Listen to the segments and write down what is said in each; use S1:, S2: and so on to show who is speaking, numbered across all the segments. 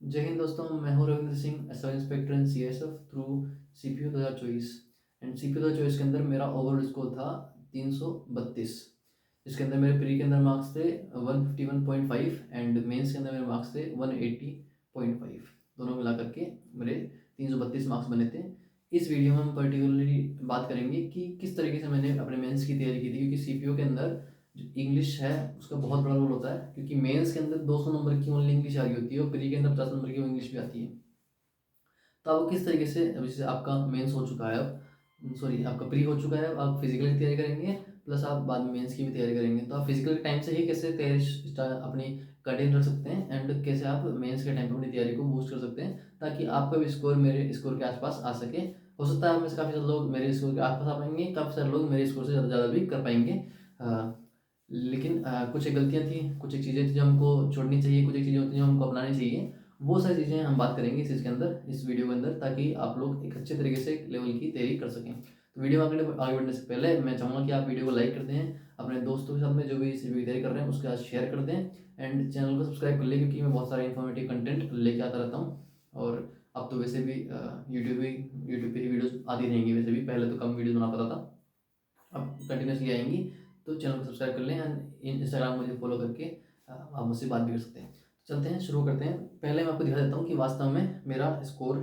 S1: जय हिंद दोस्तों, मैं हूं Ravindra Singh, sub inspector in CSF through CPU 2024। And CPU 2024 के अंदर मेरा ओवरऑल स्कोर था 332। इसके अंदर मेरे प्री के अंदर मार्क्स थे 151.5 एंड मेंस के अंदर मेरे मार्क्स थे 180.5। दोनों मिला करके मेरे 332 मार्क्स बने थे। इस वीडियो में हम पर्टिकुलरली बात करेंगे कि किस तरीके से मैंने अपने मेंस की तैयारी की थी, क्योंकि सीपीयू के अंदर जो इंग्लिश है उसका बहुत बड़ा रोल होता है, क्योंकि मेंस के अंदर 200 नंबर की ओनली इंग्लिश आ रही होती है और प्री के अंदर 50 नंबर की इंग्लिश भी आती है। तो आप किस तरीके से, अब जैसे आपका मेंस हो चुका है, अब सॉरी आपका प्री हो चुका है, अब आप फिजिकल की तैयारी करेंगे प्लस आप बाद में मेंस की भी तैयारी करेंगे। तो आप फिजिकल के टाइम से ही कैसे तैयारी अपनी कंटिन्यू रख सकते हैं एंड कैसे आप मेंस के टाइम पर अपनी तैयारी को बूस्ट कर सकते हैं, ताकि आपका भी स्कोर मेरे स्कोर के आसपास आ सके। हो सकता है आप में से काफ़ी सारे लोग मेरे स्कोर के आसपास आ पाएंगे, काफ़ी सारे लोग मेरे स्कोर से ज़्यादा भी कर पाएंगे। लेकिन कुछ एक गलतियाँ थी, कुछ एक चीज़ें थी जो हमको छोड़नी चाहिए, कुछ एक चीज़ें होती हैं जो हमको अपनानी चाहिए। वो सारी चीज़ें हम बात करेंगे इस चीज़ के अंदर, इस वीडियो के अंदर, ताकि आप लोग एक अच्छे तरीके से लेवल की तैयारी कर सकें। तो वीडियो आगे आगे बढ़ने से पहले मैं चाहूँगा कि आप वीडियो को लाइक कर दें, अपने दोस्तों के साथ में जो भी इस वीडियो की तैयारी कर रहे हैं उसके साथ शेयर कर दें एंड चैनल को सब्सक्राइब कर लें, क्योंकि मैं बहुत सारा इन्फॉर्मेटिव कंटेंट लेके आता रहता हूँ। और अब तो वैसे भी यूट्यूब पे ही वीडियोज़ आती रहेंगी, वैसे भी पहले तो कम वीडियोज़ बना पाता था, अब कंटिन्यूसली आएंगी। तो चैनल को सब्सक्राइब कर लें एंड इंस्टाग्राम मुझे फॉलो करके आप मुझसे बात भी कर सकते हैं। तो चलते हैं, शुरू करते हैं। पहले मैं आपको दिखा देता हूँ कि वास्तव में मेरा स्कोर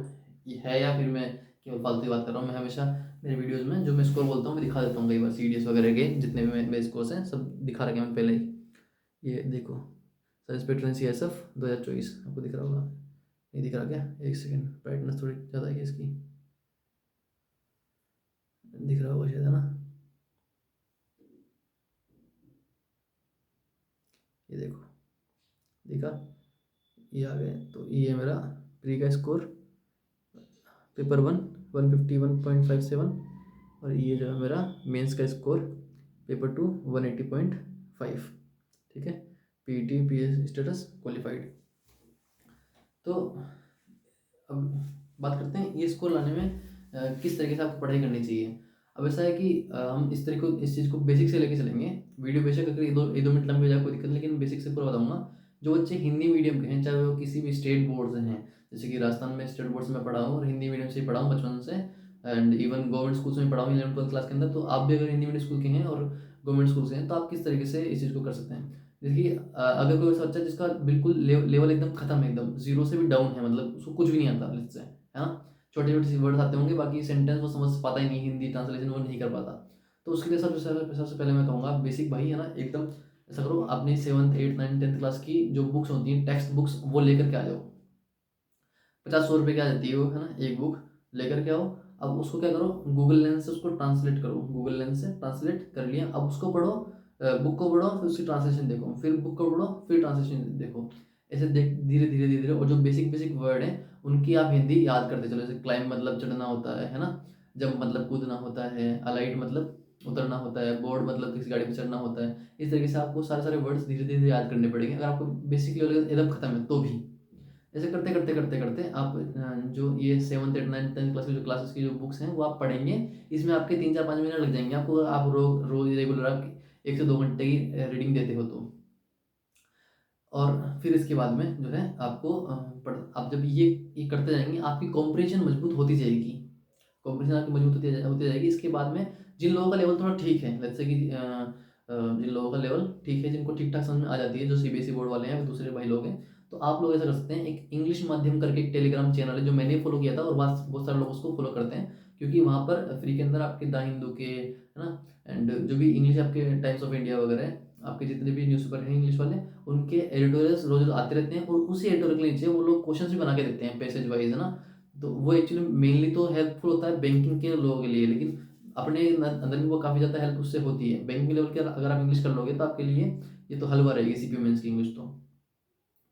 S1: है या फिर मैं केवल फालतू की बात कर रहा हूँ। मैं हमेशा मेरे वीडियोज़ में जो मैं स्कोर बोलता हूँ मैं दिखा देता हूँ, कई बार सीडीएस वगैरह के जितने भी मेरे स्कोर्स हैं सब दिखा रखे हैं मैंने पहले ही। ये देखो, sub inspector C S F 2024, आपको दिख रहा होगा, नहीं दिख रहा क्या? एक सेकेंड, ब्राइटनेस थोड़ी ज़्यादा है इसकी, दिख रहा होगा शायद, है ना? ये देखो, दिखा? ये आ गए। तो ये है मेरा प्री का स्कोर, पेपर 1 151.57, और ये जो है मेरा मेंस का स्कोर पेपर 2 180.5। ठीक है, पीटी पीएस स्टेटस क्वालिफाइड। तो अब बात करते हैं ये स्कोर लाने में किस तरीके से आपको पढ़ाई करनी चाहिए। अब ऐसा है कि हम इस चीज़ को बेसिक से लेके चलेंगे। वीडियो बेशक अगर एक दो मिनट लंबी हो जाए कोई दिक्कत नहीं, लेकिन बेसिक से पूरा बताऊंगा। जो बच्चे हिंदी मीडियम के हैं, चाहे वो किसी भी स्टेट बोर्ड से हैं, जैसे कि राजस्थान में स्टेट बोर्ड से मैं पढ़ा हूँ और हिंदी मीडियम से ही पढ़ा हूँ बचपन से, एंड इवन गवर्नमेंट स्कूल में पढ़ा हूँ 11th 12th क्लास के अंदर। तो आप भी अगर हिंदी मीडियम स्कूल के हैं और गवर्नमेंट स्कूल से हैं, तो आप किस तरीके से इस चीज़ को कर सकते हैं। देखिए, अगर कोई ऐसा बच्चा जिसका बिल्कुल लेवल एकदम खत्म है, एकदम जीरो से भी डाउन है, मतलब उसको कुछ भी नहीं आता लिस्ट से, है ना, छोटे छोटे सी वर्ड्स आते होंगे, बाकी सेंटेंस वो समझ पाता ही नहीं, हिंदी ट्रांसलेशन वो नहीं कर पाता। तो उसके लिए सबसे पहले मैं कहूँगा बेसिक भाई, है ना, एकदम ऐसा करो, अपनी 7th 8th 9th 10th class की जो बुक्स होती हैं, टेक्स्ट बुक्स, वो लेकर के आ जाओ। 50 100 रुपये की आ जाती है वो, है ना, एक बुक लेकर के आओ। अब उसको क्या करो, गूगल लेंस से उसको ट्रांसलेट करो, गूगल लेंस से ट्रांसलेट कर लिया, अब उसको पढ़ो, बुक को पढ़ो, फिर उसकी ट्रांसलेशन देखो, फिर बुक को पढ़ो, फिर ट्रांसलेशन देखो। ऐसे देख धीरे धीरे धीरे धीरे, और जो बेसिक बेसिक वर्ड है उनकी आप हिंदी याद करते चलो। जैसे क्लाइंब मतलब चढ़ना होता है ना, जब मतलब कूदना होता है, अलाइट मतलब उतरना होता है, बोर्ड मतलब किसी गाड़ी पर चढ़ना होता है। इस तरीके से आपको सारे सारे वर्ड्स धीरे धीरे याद करने पड़ेंगे, अगर आपको बेसिक लेवल एकदम खत्म है तो भी। ऐसे करते करते करते करते आप जो ये 7th 8th 9th 10th class की जो क्लासेस की जो बुक्स हैं वो आप पढ़ेंगे। इसमें आपके 3 4 5 महीने लग जाएंगे आपको, आप रोज रेगुलर आप 1 से 2 घंटे की रीडिंग देते हो तो। और फिर इसके बाद में जो है आपको आप जब ये करते जाएंगे, आपकी कॉम्प्रिहेंशन मजबूत होती जाएगी, कॉम्प्रिहेंशन आपकी मजबूत होती जाएगी। इसके बाद में जिन लोगों का लेवल थोड़ा ठीक है, जैसे कि जिन लोगों का लेवल ठीक है, जिनको ठीक ठाक समझ में आ जाती है, जो सीबीएसई बोर्ड वाले हैं, दूसरे भाई लोग हैं, तो आप लोग ऐसा कर सकते हैं, एक इंग्लिश माध्यम करके एक टेलीग्राम चैनल है जो मैंने फॉलो किया था, और बहुत सारे लोग उसको फॉलो करते हैं, क्योंकि वहाँ पर फ्री के अंदर आपके द हिंदू के, है ना, एंड जो भी इंग्लिश आपके टाइम्स ऑफ इंडिया वगैरह है, आपके जितने भी न्यूज़पेपर हैं इंग्लिश वाले, उनके एडिटोरियल्स रोज रोज आते रहते हैं, और उसी एडिटोरियल के नीचे वो लोग क्वेश्चंस भी बना के देते हैं पैसेज वाइज, है ना। तो वो एक्चुअली मेनली तो हेल्पफुल होता है बैंकिंग के लोगों के लिए, लेकिन अपने अंदर भी वो काफ़ी ज़्यादा हेल्प उससे होती है। बैंकिंग लेवल के अगर आप इंग्लिश कर लोगे तो आपके लिए ये तो हलवा रहेगी, सीपीयू मेंस की इंग्लिश तो।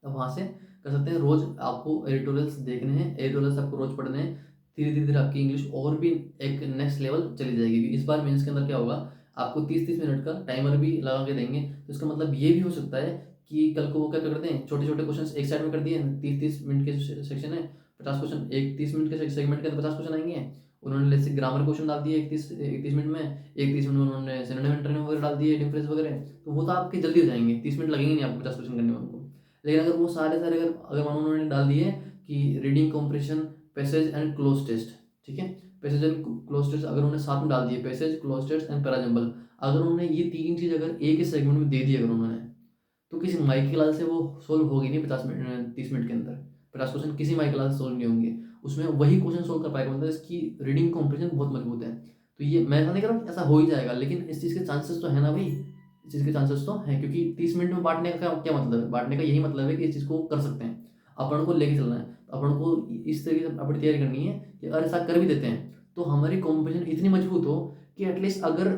S1: अब वहाँ से कर सकते हैं, रोज आपको एडिटोरियल्स देखने हैं, एडिटोरियल्स आपको रोज पढ़ने हैं। धीरे धीरे धीरे आपकी इंग्लिश और भी एक नेक्स्ट लेवल चली जाएगी। इस बार मेंस के अंदर क्या होगा, आपको 30 30 मिनट का टाइमर भी लगा के देंगे, तो इसका मतलब ये भी हो सकता है कि कल को वो क्या करते हैं, छोटे छोटे क्वेश्चन एक साइड में कर दिए, 30 30 मिनट के सेक्शन है, 50 क्वेश्चन, एक 30 मिनट के सेगमेंट के 50 क्वेश्चन आएंगे। उन्होंने जैसे ग्रामर क्वेश्चन डाल दिए 31 मिनट में, 31 मिनट में उन्होंने सिनोनिम एंटोनिम वगैरह डाल दिए, डिफरेंस वगैरह, तो वो तो आपके जल्दी हो जाएंगे, 30 मिनट लगेंगे नहीं आपको 50 क्वेश्चन करने में उनको। लेकिन अगर वो सारे सारे अगर मानो उन्होंने डाल दिए कि reading comprehension, passage and cloze test, ठीक है, पैसेज एंड क्लोज टेस्ट अगर उन्होंने साथ में डाल दिए, passage, cloze test and para jumble, अगर उन्होंने ये 3 चीज़ अगर एक ही सेगमेंट में दे दी अगर उन्होंने, तो किसी माइक की क्लास से वो सोल्व होगी नहीं 50 मिनट 30 मिनट के अंदर। 50 क्वेश्चन किसी माइक क्लास से सोल्व नहीं होंगे। उसमें वही क्वेश्चन सोल्व कर पाएगा मतलब इसकी रीडिंग कॉम्प्रिहेंशन बहुत मजबूत है। तो ये मैं ऐसा नहीं कर रहा हूँ ऐसा हो ही जाएगा, लेकिन इस चीज़ के चांसेस तो है ना भाई, इस चीज़ के चांसेस तो हैं, क्योंकि 30 मिनट में बांटने का क्या मतलब है? बांटने का यही मतलब है कि इस चीज़ को कर सकते हैं, अपन को लेके चलना है, तो अपन को इस तरीके से अपनी तैयारी करनी है कि अगर ऐसा कर भी देते हैं तो हमारी कॉम्पिटिशन इतनी मजबूत हो कि एटलीस्ट अगर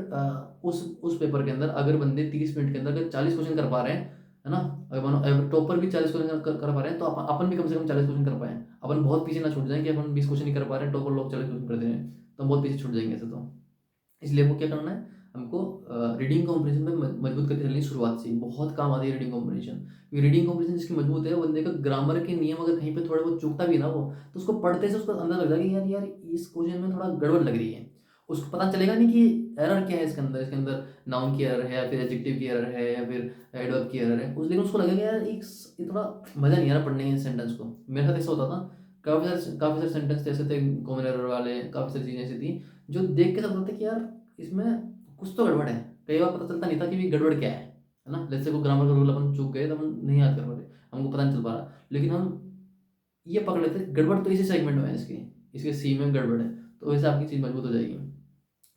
S1: उस पेपर के अंदर अगर बंदे 30 मिनट के अंदर अगर 40 क्वेश्चन कर पा रहे हैं, है ना, अगर मानो टॉपर भी 40 क्वेश्चन कर पा रहे हैं, तो अपन भी कम से कम 40 क्वेश्चन कर पाए, अपन बहुत पीछे ना छूट जाए कि अपन 20 क्वेश्चन नहीं कर पा रहे हैं, टॉपर लोग 40 क्वेश्चन कर दे रहे हैं, तो हम बहुत पीछे छूट जाएंगे ऐसे तो। इसलिए हमको क्या करना है, हमको रीडिंग कॉम्प्रिहेंशन में मजबूत करके चलनी शुरुआत से ही, बहुत काम आती है रीडिंग कॉम्प्रिहेंशन, क्योंकि रीडिंग कॉम्प्रिहेंशन जिसकी मजबूत है वो बंदे का ग्रामर के नियम अगर कहीं पे थोड़े बहुत चूकता भी ना वो, तो उसको पढ़ते से उसको अंदर लग जाएगा कि यार यार इस क्वेश्चन में थोड़ा गड़बड़ लग रही है। उसको पता चलेगा नहीं कि एरर क्या है इसके अंदर नाउन की एरर है या फिर एडजेक्टिव की एरर है या फिर एडवर्ब की एरर है, उस लेकिन उसको लगेगा यार ये थोड़ा मजा नहीं आ रहा पढ़ने के सेंटेंस को। मेरे साथ ऐसा होता था, काफ़ी सारे सेंटेंस ऐसे थे कॉमन एरर वाले, काफ़ी सारी चीज़ें ऐसी थी जो देख के समझ लगता कि यार इसमें कुछ तो गड़बड़ है। कई बार पता चलता नहीं था कि भी गड़बड़ क्या है ना, जैसे को ग्रामर का रूल अपन चूक गए तो हम नहीं याद कर पाते, हमको पता नहीं चल पा रहा, लेकिन हम ये पकड़ लेते गड़बड़ तो इसी सेगमेंट में है, इसके सी में गड़बड़ है, तो वैसे आपकी चीज़ मजबूत हो जाएगी।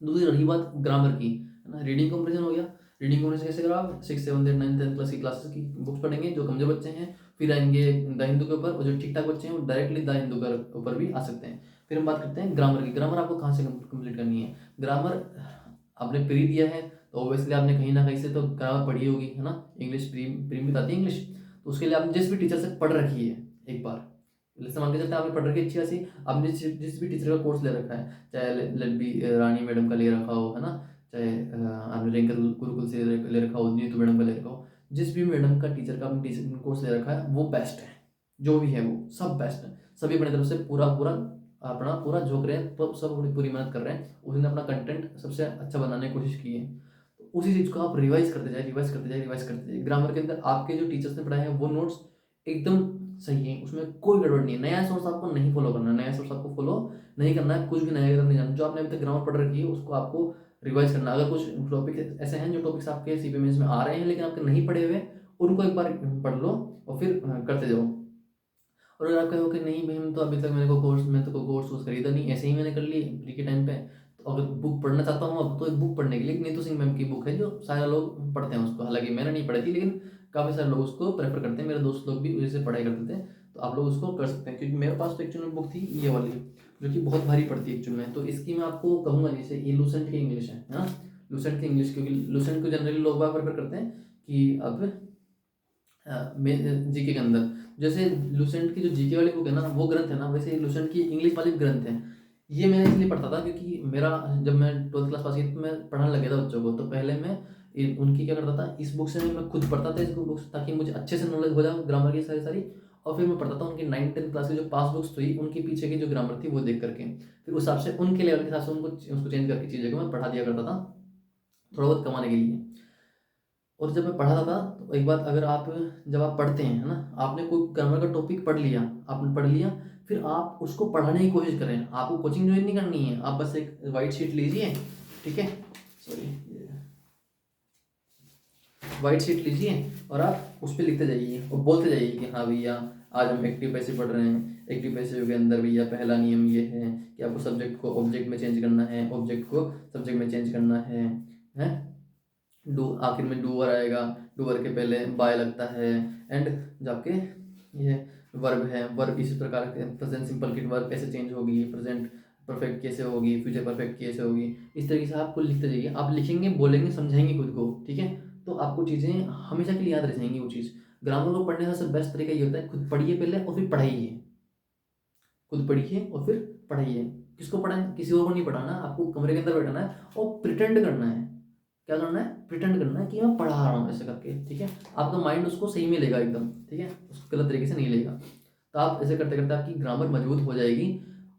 S1: दूसरी रही बात ग्रामर की, है ना, रीडिंग कॉम्प्रिहेंशन हो गया। रीडिंग कॉम्प्रिहेंशन कैसे करा आप 6, 7, 8, 9, 10 क्लास की क्लासेस की बुक्स पढ़ेंगे जो कमजोर बच्चे हैं, फिर आएंगे द हिंदू के ऊपर, और जो ठीक ठाक बच्चे हैं वो डायरेक्टली द हिंदू के ऊपर भी आ सकते हैं। फिर हम बात करते हैं ग्रामर की। ग्रामर आपको कहाँ से कंप्लीट करनी है? ग्रामर आपने प्री दिया है तो ऑब्वियसली आपने कहीं ना कहीं से तो ग्रामर पढ़ी होगी, है ना, इंग्लिश प्री प्री भी आती है इंग्लिश, तो उसके लिए आपने जिस भी टीचर से पढ़ रखी है एक बार, जैसे मान के चलते हैं आपने पढ़ रखी अच्छी खासी, आपने जिस भी टीचर का कोर्स ले रखा है, चाहे लल्बी रानी मैडम का ले रखा हो, है ना, चाहे आपने रेंकर गुरुकुल से ले रखा हो, नीतू मैडम का ले रखा हो, जिस भी मैडम का टीचर का आपने टीचर कोर्स ले रखा है वो बेस्ट है, जो भी है वो सब बेस्ट है, सभी अपनी तरफ से पूरा पूरा अपना पूरा झोंक रहे हैं, तो सब अपनी पूरी मेहनत कर रहे हैं, उसने अपना कंटेंट सबसे अच्छा बनाने की कोशिश की है। तो उसी चीज़ को आप रिवाइज करते जाए, रिवाइज करते जाए, रिवाइज करते जाए। ग्रामर के अंदर आपके जो टीचर्स ने पढ़ाए हैं वो नोट्स एकदम सही है, उसमें कोई गड़बड़ नहीं है। नया सोर्स आपको नहीं फॉलो करना है, नया सोर्स आपको फॉलो नहीं करना है, कुछ भी नया एकदम नहीं जानना, जो आपने अभी तक ग्रामर पढ़ रखी है उसको आपको रिवाइज करना है। अगर कुछ टॉपिक ऐसे हैं जो टॉपिक्स आपके सीपीएमएस में आ रहे हैं लेकिन आपके नहीं पढ़े हुए, उनको एक बार पढ़ लो और फिर करते जाओ। और अगर आप कहो कि नहीं भाई हम तो अभी तक मैं तो कोई कोर्स खरीदा नहीं, ऐसे ही मैंने कर ली फ्री के टाइम पे, तो अगर बुक पढ़ना चाहता हूँ अब, तो एक बुक पढ़ने के लिए नीतू सिंह मैम की बुक है जो सारे लोग पढ़ते हैं उसको, हालांकि मैंने नहीं पढ़ी थी लेकिन काफ़ी सारे लोग उसको प्रेफर करते हैं, मेरे दोस्त लोग भी उसी से पढ़ाई करते थे, तो आप लोग उसको कर सकते हैं। क्योंकि मेरे पास तो एक्चुअल में बुक थी ये वाली जो कि बहुत भारी पड़ती है एक्चुअल में, तो इसकी मैं आपको कहूँगा, जैसे ये लूसेंट की इंग्लिश है ना, लूसेंट की इंग्लिश, क्योंकि लूसेंट को जनरली लोग बाग प्रेफर करते हैं कि अब जीके के अंदर, जैसे लूसेंट की जो जीके वाली बुक है ना वो ग्रंथ है ना, वैसे लूसेंट की इंग्लिश वाली भी ग्रंथ है। ये मैं इसलिए पढ़ता था क्योंकि मेरा जब मैं 12th क्लास पास की तो मैं पढ़ाने लगा था बच्चों को, तो पहले मैं उनकी क्या करता था, इस बुक से मैं खुद पढ़ता था इस बुक से, ताकि मुझे अच्छे से नॉलेज हो जाए ग्रामर की सारी सारी, और फिर मैं पढ़ता था उनकी 9th 10th क्लास की जो पास बुक्स थी उनके पीछे की जो ग्रामर थी वो देख करके, फिर उस हिसाब से उनके लेवल के हिसाब से उसको चेंज करके चीज़ों को मैं पढ़ा दिया करता था थोड़ा बहुत कमाने के लिए। और जब मैं पढ़ाता था तो एक बात, अगर आप जब आप पढ़ते हैं, है ना, आपने कोई ग्रामर का टॉपिक पढ़ लिया, आपने पढ़ लिया, फिर आप उसको पढ़ाने की कोशिश करें। आपको कोचिंग ज्वाइन नहीं करनी है, आप बस एक वाइट शीट लीजिए, ठीक है, सॉरी, वाइट शीट लीजिए और आप उस पर लिखते जाइए और बोलते जाइए कि हाँ भैया आज हम एक्टिव पैसिव पढ़ रहे हैं, एक्टिव पैसिव के अंदर भैया पहला नियम ये है कि आपको सब्जेक्ट को ऑब्जेक्ट में चेंज करना है, ऑब्जेक्ट को सब्जेक्ट में चेंज करना है, डू आखिर में डूअर आएगा, डूअर के पहले बाय लगता है, एंड जाके ये वर्ब है, वर्ब इसी प्रकार के प्रेजेंट सिंपल की वर्ब कैसे चेंज होगी, प्रेजेंट परफेक्ट कैसे होगी, फ्यूचर परफेक्ट कैसे होगी, इस तरीके से आपको लिखते जाइए। आप लिखेंगे, बोलेंगे, समझाएंगे खुद को, ठीक है, तो आपको चीज़ें हमेशा के लिए याद रह जाएंगी वो चीज़। ग्रामर को पढ़ने का सबसे बेस्ट तरीका ये होता है, खुद पढ़िए पहले और फिर पढ़ाइए, खुद पढ़िए और फिर पढ़ाइए। किसको पढ़ाएं? किसी और को नहीं पढ़ाना, आपको कमरे के अंदर बैठाना है और प्रिटेंड करना है। क्या करना है? प्रिटेंड करना है कि मैं पढ़ा रहा हूँ ऐसे करके, ठीक है, आपका माइंड उसको सही में लेगा एकदम, ठीक है, उसको गलत तरीके से नहीं लेगा। तो आप ऐसे करते करते आपकी ग्रामर मजबूत हो जाएगी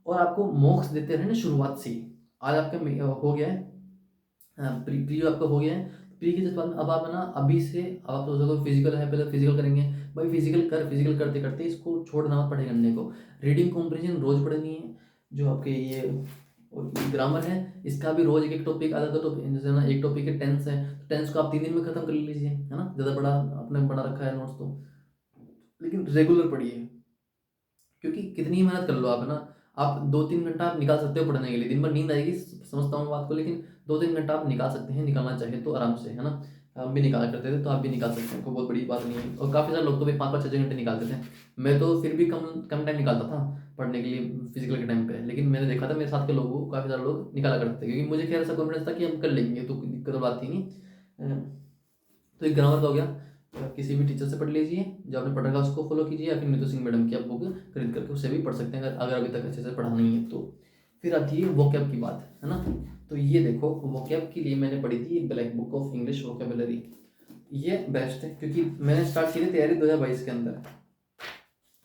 S1: और आपको मॉक्स देते रहना शुरुआत से ही। आज आपका हो गया है, प्रीव्यू आपका हो गया है, प्री के जस्ट बाद में अब आप है ना अभी से आप सोचोगे फिजिकल है, पहले फिजिकल करेंगे, भाई फिजिकल करते करते इसको छोड़ना मत पढ़ाई करने को। रीडिंग कॉम्प्रिहेंशन रोज पढ़नी है। जो आपके ये ग्रामर है इसका भी रोज एक एक टॉपिक, आधा आधा टॉपिक, जैसे ना एक टॉपिक है टेंस है, तो टेंस को आप 3 दिन में खत्म कर लीजिए, है ना, ज़्यादा बड़ा आपने बना रखा है नोट्स तो, लेकिन रेगुलर पढ़िए। क्योंकि कितनी मेहनत कर लो आप, है ना, आप 2-3 घंटा आप निकाल सकते हो पढ़ने के लिए। दिन भर नींद आएगी, समझता हूँ बात को, लेकिन 2-3 घंटा आप निकाल सकते हैं, निकालना चाहिए तो आराम से, है ना। हम भी निकाला करते थे तो आप भी निकाल सकते हैं, कोई बहुत बड़ी बात नहीं है। और काफ़ी सारे लोग तो भी 5-5, 6-6 घंटे निकालते थे। मैं तो फिर भी कम कम टाइम निकालता था पढ़ने के लिए फिजिकल के टाइम पे, लेकिन मैंने देखा था मेरे साथ के लोगों को काफ़ी सारे लोग निकाला करते थे, क्योंकि मुझे खैर ऐसा कॉन्फिडेंस था कि हम कर लेंगे, तो कोई दिक्कत बात ही नहीं। तो एक ग्रामर का हो गया, किसी भी टीचर से पढ़ लीजिए, जो आपने पढ़ रखा है उसको फॉलो कीजिए, या फिर नीतू सिंह मैडम की आप बुक खरीद करके उससे भी पढ़ सकते हैं, अगर अभी तक अच्छे से पढ़ा नहीं है तो। फिर आती है वोकैब की बात, है ना। तो ये देखो, वोकैब के लिए मैंने पढ़ी थी black book of English vocabulary. ये बेस्ट है, क्योंकि मैंने स्टार्ट की थी तैयारी 2022 के अंदर।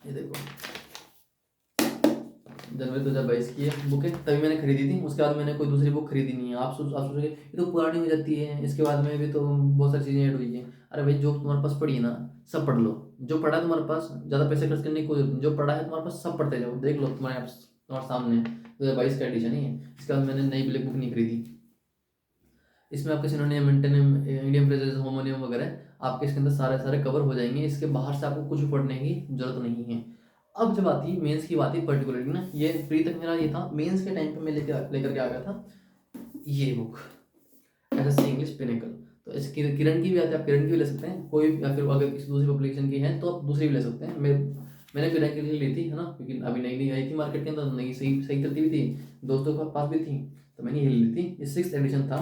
S1: ये देखो, जनवरी 2022 की बुक है, तभी मैंने खरीदी थी। उसके बाद मैंने कोई दूसरी बुक खरीदी नहीं है। आप सोचोगे ये तो पुरानी हो जाती है, इसके बाद में भी तो बहुत सारी चीज़ें ऐड हुई हैं। अरे भाई, जो तुम्हारे पास पढ़ी है ना सब पढ़ लो। जो पढ़ा है तुम्हारे पास, ज़्यादा पैसे खर्च करने की कोई जरूरत नहीं। जो पढ़ा है तुम्हारे पास सब पढ़ते जाओ, देख लो तुम्हारे सामने 2022 का एडिशन ही है। इसके बाद मैंने नई ब्लैक बुक नहीं खरीदी। इसमें आपके सिनोनिम, एंटोनिम, इडियम फ्रेजेस, होमोनियम वगैरह आपके इसके अंदर सारे कवर हो जाएंगे। इसके बाहर से आपको कुछ पढ़ने की जरूरत नहीं है। अब जब आती है मेंस की बात है पर्टिकुलरली ना, ये प्री तक मेरा ये था, मेंस के टाइम पे मैं लेकर के आ गया था ये बुक, एसएससी इंग्लिश पिनेकल। तो इस किरण की भी आती है, आप किरण की भी ले सकते हैं कोई, या फिर अगर किसी दूसरी पब्लिकेशन की है तो आप दूसरी भी ले सकते हैं। मैंने पिनेकल की ली थी, है ना, क्योंकि अभी नई नई आई थी मार्केट के अंदर, नई सही सही चलती भी थी, दोस्तों के पास भी थी, तो मैंने ये ली थी। ये 6th एडिशन था।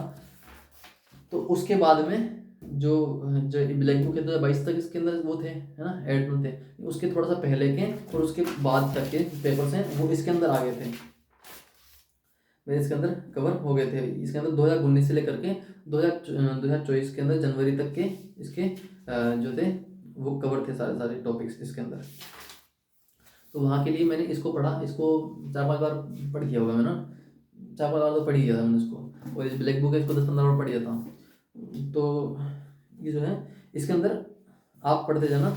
S1: तो उसके बाद में जो जो ब्लैक बुक है 2022 तक इसके अंदर वो थे, है ना, एड थे। उसके थोड़ा सा पहले के और उसके बाद तक के पेपर्स हैं वो इसके अंदर आ गए थे, मेरे इसके अंदर कवर हो गए थे। इसके अंदर 2019 से लेकर के 2024 के अंदर जनवरी तक के इसके जो थे वो कवर थे, सारे टॉपिक्स इसके अंदर। तो वहाँ के लिए मैंने इसको पढ़ा, इसको 4-5 बार पढ़ दिया होगा मैंने, 4-5 बार तो पढ़ ही गया था मैंने इसको। और इस ब्लैक बुक है इसको 10-15 बार पढ़ दिया था। तो ये जो है इसके अंदर आप पढ़ते जाना।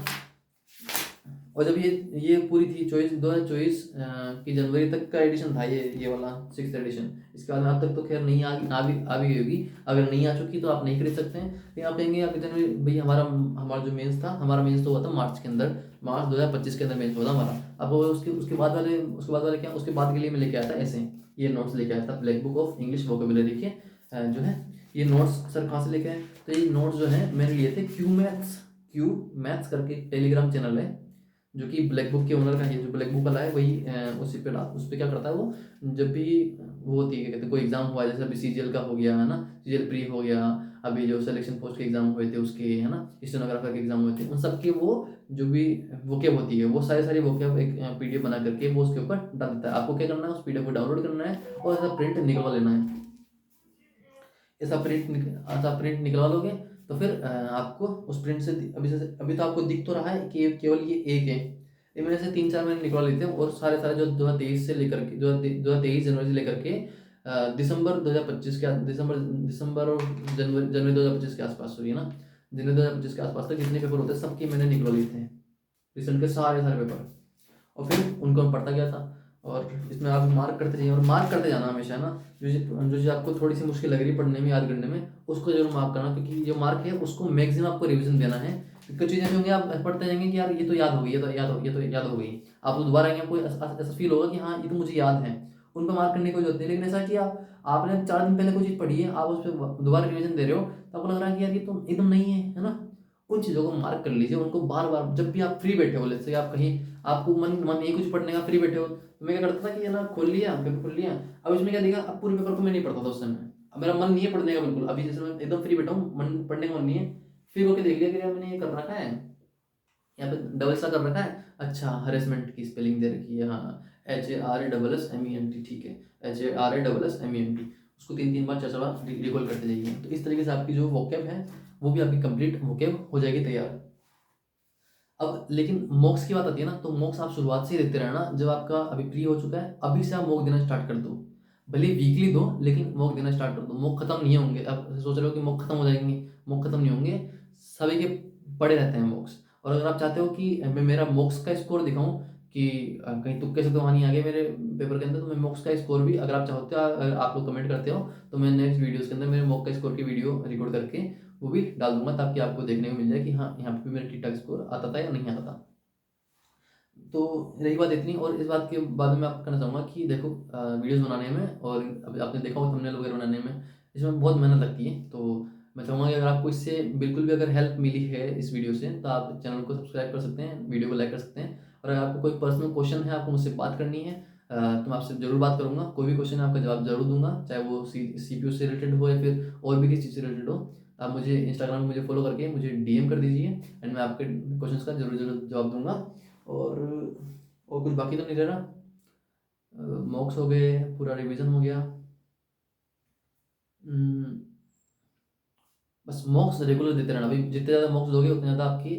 S1: और जब ये पूरी थी 2024 की जनवरी तक का एडिशन था ये वाला 6th एडिशन। इसके बाद अब तक तो खैर नहीं आ भी गई होगी। अगर नहीं आ चुकी तो आप नहीं खरीद सकते हैं। लेकिन आप कहेंगे आप जनवरी, भाई हमारा जो मेंस था, हमारा मेंस तो हुआ था मार्च के अंदर, मार्च 2025 के अंदर मेंस हुआ था हमारा। अब उसके बाद वाले क्या, उसके बाद के लिए मैं लेके आया था ऐसे ये नोट्स लेके आया था black book of English vocabulary के जो है ये नोट्स। सर कहाँ से लेके आए? तो ये नोट्स जो है मैंने लिए थे क्यू मैथ्स करके टेलीग्राम चैनल है, जो कि ब्लैक बुक के ओनर का है। जो ब्लैक बुक वाला है वही उस पर क्या करता है वो, जब भी वो होती है क्या कहते हैं कोई एग्जाम हुआ है, जैसे अभी सीजीएल का हो गया, है ना, सीजीएल प्री हो गया, अभी जो सिलेक्शन पोस्ट के एग्जाम हुए थे उसके, है ना, स्टेनोग्राफर के एग्जाम हुए थे, उन सब के वो जो भी वोकेब होती है वो सारी वोकेब एक पीडीएफ बना करके वो उसके ऊपर डाल देता है। आपको क्या करना है, उस पीडीएफ को डाउनलोड करना है और ऐसा प्रिंट निकलवा लेना है। ऐसा प्रिंट निकलवा लोगे तो फिर आपको उस प्रिंट से अभी तो आपको दिख तो रहा है कि केवल ये एक है। ये मैंने से 3-4 महीने निकलवा लेते हैं, और सारे जो 2023 से लेकर के 2023 जनवरी से लेकर के दिसंबर 2025 के दिसंबर और जनवरी 2025 के आसपास, हुई है ना, जनवरी 2025 के आसपास तक जितने पेपर होते हैं सबके मैंने निकलवा लिए थे, रिसेंट के सारे पेपर। और फिर उनको मैं पढ़ता गया था। और इसमें आप मार्क करते जाइए, और मार्क करते जाना हमेशा ना, जो चीज़ आपको थोड़ी सी मुश्किल लग रही है पढ़ने में, याद करने में, उसको जरूर मार्क करना, क्योंकि जो मार्क है उसको मैक्सिमम आपको रिवीजन देना है। कुछ चीज़ें होंगी आप पढ़ते जाएंगे कि यार ये तो याद हो गई, ये तो याद हो गई, आप तो दोबारा आएंगे आपको ऐसा फील होगा कि हाँ ये तो मुझे याद है, उन पर मार्क करने की कोई जरूरत नहीं। लेकिन ऐसा कि आपने 4 दिन पहले कोई चीज़ पढ़ी है, आप उस पर दोबारा रिविजन दे रहे हो, तो आपको लग रहा है कि यार ये तो एकदम नहीं है ना, उन चीज़ों को मार्क कर लीजिए, उनको बार बार। जब भी आप फ्री बैठे हो, जैसे आप कहीं आपको मन नहीं कुछ पढ़ने का, फ्री बैठे हो, तो मैं क्या करता था कि ना खोल लिया पेपर, खोल लिया। अब इसमें क्या देखा, अब पूरे पेपर को मैं नहीं पढ़ता था उस समय। अब मेरा मन नहीं है पढ़ने का बिल्कुल, अभी जैसे मैं एकदम फ्री बैठा हूँ, मन पढ़ने का मन नहीं है, फिर वो क्या देख लिया कि यार मैंने ये कर रखा है, यहाँ पे डबल सा कर रखा है, अच्छा हरेसमेंट की स्पेलिंग दे रखी है, हाँ HARASSMENT, ठीक है, HARASSMENT, उसको 3-3 बार 4-4 बार रिकॉल करते जाइए। तो इस तरीके से आपकी जो वोकैब है वो भी आपकी कंप्लीट वोकैब हो जाएगी तैयार। अब लेकिन मॉक्स की बात आती है ना, तो मॉक्स आप शुरुआत से ही देते रहना। जब आपका अभी प्री हो चुका है, अभी से आप मॉक देना स्टार्ट कर दो, भले वीकली दो, लेकिन मॉक देना स्टार्ट कर दो। मॉक खत्म नहीं होंगे, अब सोच रहे हो कि मॉक खत्म हो जाएंगे, मॉक खत्म नहीं होंगे, सभी के पड़े रहते हैं मॉक्स। और अगर आप चाहते हो कि मैं मेरा मॉक्स का स्कोर दिखाऊं कि कहीं तुक्के से तो वहाँ नहीं आ गए मेरे पेपर के अंदर, तो मैं मॉक्स का स्कोर भी, अगर आप चाहते हो, अगर आप लोग कमेंट करते हो तो मैं नेक्स्ट वीडियोस के अंदर मेरे मॉक का स्कोर की वीडियो रिकॉर्ड करके वो भी डाल दूंगा, ताकि आपको देखने को मिल जाए कि हाँ यहाँ पे भी मेरा ठीक ठाक स्कोर आता था या नहीं आता था। तो रही बात इतनी, और इस बात के बाद में मैं आपको कहना चाहूँगा कि देखो वीडियोस बनाने में, और अभी आपने देखा हो थंबनेल वगैरह बनाने में, इसमें बहुत मेहनत लगती है। तो मैं चाहूँगा कि अगर आपको इससे बिल्कुल भी अगर हेल्प मिली है इस वीडियो से, तो आप चैनल को सब्सक्राइब कर सकते हैं, वीडियो को लाइक कर सकते हैं। और अगर आपको कोई पर्सनल क्वेश्चन है, आपको मुझसे बात करनी है, तो मैं आपसे ज़रूर बात करूँगा। कोई भी क्वेश्चन है आपका जवाब ज़रूर दूंगा, चाहे वो CPU से रिलेटेड हो या फिर और भी किसी चीज़ से रिलेटेड हो। आप मुझे इंस्टाग्राम में मुझे फॉलो करके मुझे DM कर दीजिए, एंड मैं आपके क्वेश्चंस का ज़रूर ज़रूर जवाब दूंगा। और कुछ बाकी तो नहीं रह रहा। मॉक्स हो गए, पूरा रिवीजन हो गया। हम्म, बस मॉक्स रेगुलर देते रहना भाई, जितने ज़्यादा मॉक्स दोगे उतनी ज़्यादा आपकी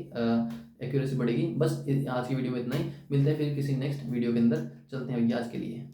S1: एक्यूरेसी बढ़ेगी। बस आज की वीडियो में इतना ही, मिलते हैं फिर किसी नेक्स्ट वीडियो के अंदर। चलते हैं भैया आज के लिए।